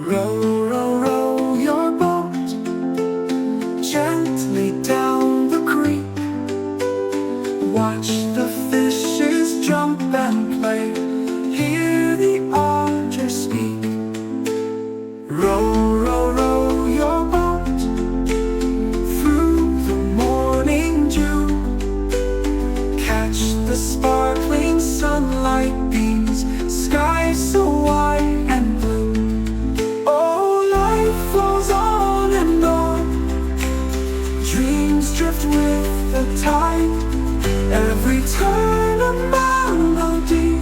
Row, row, row your boat gently down the creek. Watch the fishes jump and play, hear the otter speak. Row, row, row your boat through the morning dew. Catch the sparkling sunlight beams, sky so wide and blue. Oh, life flows on and on, dreams drift with the tide. Every turn a melody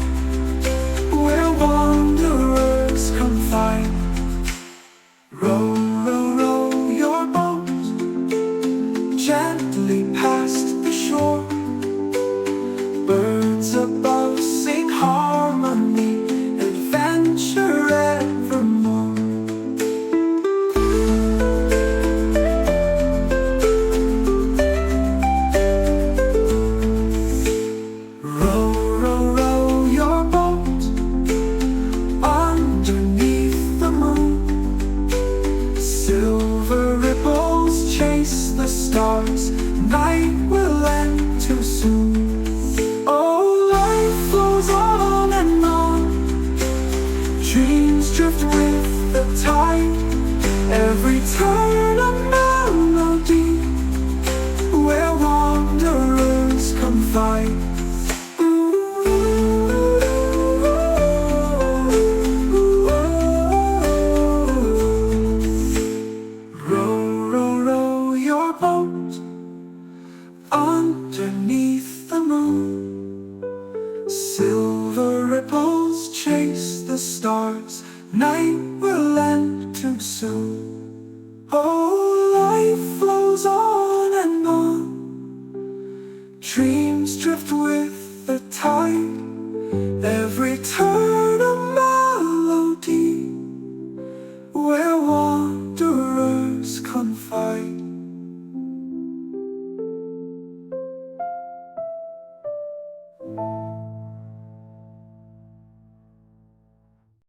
where wanderers come find. Row, row, row your boat gently past the shore. Birds above sing harmony, adventure evermore. Row, row, row your boat underneath the moon. Silver ripples chase the stars, night will end too soon. Oh, life flows on and on, dreams drift with the tide. Every turn a melody where wanderers come find. Row, row, row your boat underneath the moon. Silver ripples chase the stars, night will end too soon. Oh, life flows on and on, dreams drift with